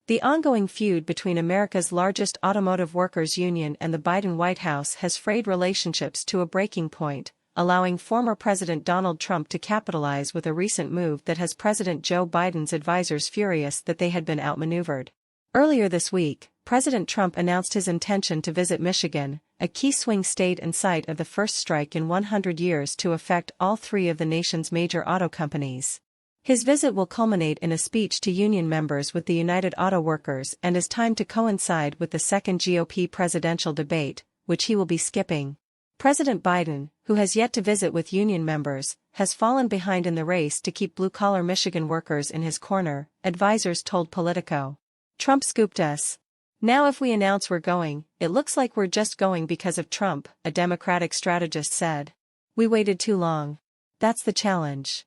The ongoing feud between America's largest automotive workers' union and the Biden White House has frayed relationships to a breaking point, allowing former President Donald Trump to capitalize with a recent move that has President Joe Biden's advisors furious that they had been outmaneuvered. Earlier this week, President Trump announced his intention to visit Michigan, a key swing state and site of the first strike in 100 years to affect all three of the nation's major auto companies. His visit will culminate in a speech to union members with the United Auto Workers and is timed to coincide with the second GOP presidential debate, which he will be skipping. President Biden, who has yet to visit with union members, has fallen behind in the race to keep blue-collar Michigan workers in his corner, advisors told Politico. Trump scooped us. Now if we announce we're going, it looks like we're just going because of Trump, a Democratic strategist said. We waited too long. That's the challenge.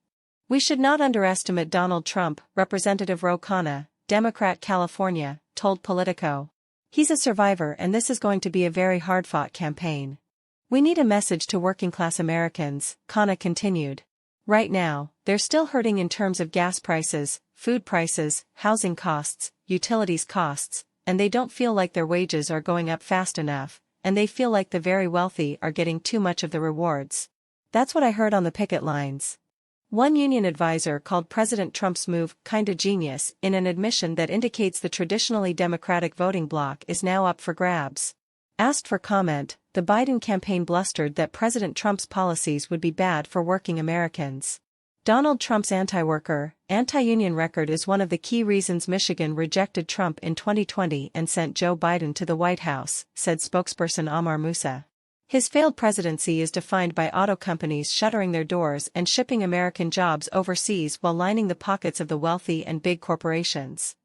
We should not underestimate Donald Trump, Representative Ro Khanna, Democrat California, told Politico. He's a survivor and this is going to be a very hard-fought campaign. We need a message to working-class Americans, Khanna continued. Right now, they're still hurting in terms of gas prices, food prices, housing costs, utilities costs, and they don't feel like their wages are going up fast enough, and they feel like the very wealthy are getting too much of the rewards. That's what I heard on the picket lines. One union advisor called President Trump's move "kinda genius" in an admission that indicates the traditionally Democratic voting bloc is now up for grabs. Asked for comment, the Biden campaign blustered that President Trump's policies would be bad for working Americans. Donald Trump's anti-worker, anti-union record is one of the key reasons Michigan rejected Trump in 2020 and sent Joe Biden to the White House, said spokesperson Amar Moussa. His failed presidency is defined by auto companies shuttering their doors and shipping American jobs overseas while lining the pockets of the wealthy and big corporations.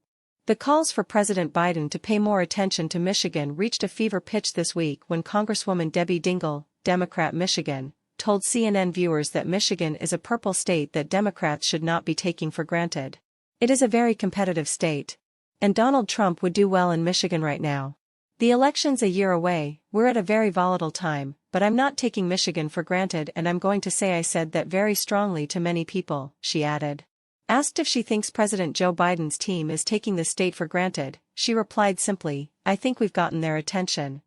The calls for President Biden to pay more attention to Michigan reached a fever pitch this week when Congresswoman Debbie Dingell, Democrat Michigan, told CNN viewers that Michigan is a purple state that Democrats should not be taking for granted. It is a very competitive state. And Donald Trump would do well in Michigan right now. The election's a year away, we're at a very volatile time, but I'm not taking Michigan for granted and I'm going to say I said that very strongly to many people, she added. Asked if she thinks President Joe Biden's team is taking the state for granted, she replied simply, I think we've gotten their attention,